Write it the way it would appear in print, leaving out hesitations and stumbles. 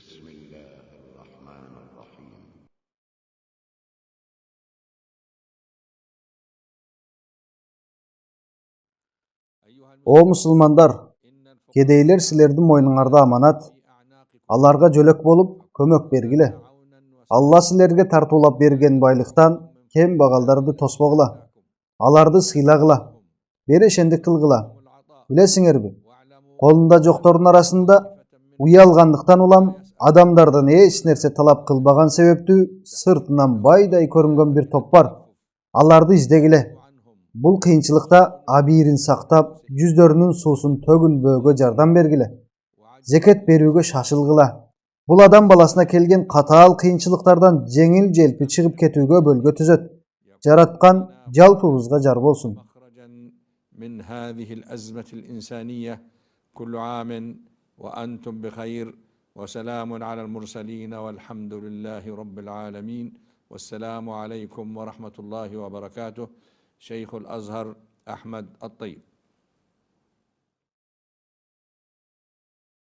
بسم الله الرحمن الرحيم. О мусулмандар, кедейлер силердин мойнуңарда аманат. Аларга жөлөк болуп көмөк бергиле. Алла силерге тартуулап берген байлыктан кем багалдарды тоспогула. Аларды сыйлагыла, берешендик кылгыла. Билесиңерби, колунда жоктордун арасында уялгандыктан улам адамдардан эч нерсе талап кылбаган себептүү сыртынан байдай көрүнгөн бир топ бар. Аларды издегиле. Бул кыйынчылыкта абийирин сактап, жүздөрүнүн суусун төгүлбөөгө жардам бергиле. Зекет берүүгө шашылгыла. Бул адам баласына келген катаал кыйынчылыктардан жеңил желпи чыгып кетүүгө бөлгө түзөт. Жараткан жалпыбызга жар болсун. من هذه الأزمة الإنسانية كل عام وأنتم بخير وسلام على المرسلين والحمد لله رب العالمين والسلام عليكم ورحمة الله وبركاته. شيخ الأزهر أحمد الطيب.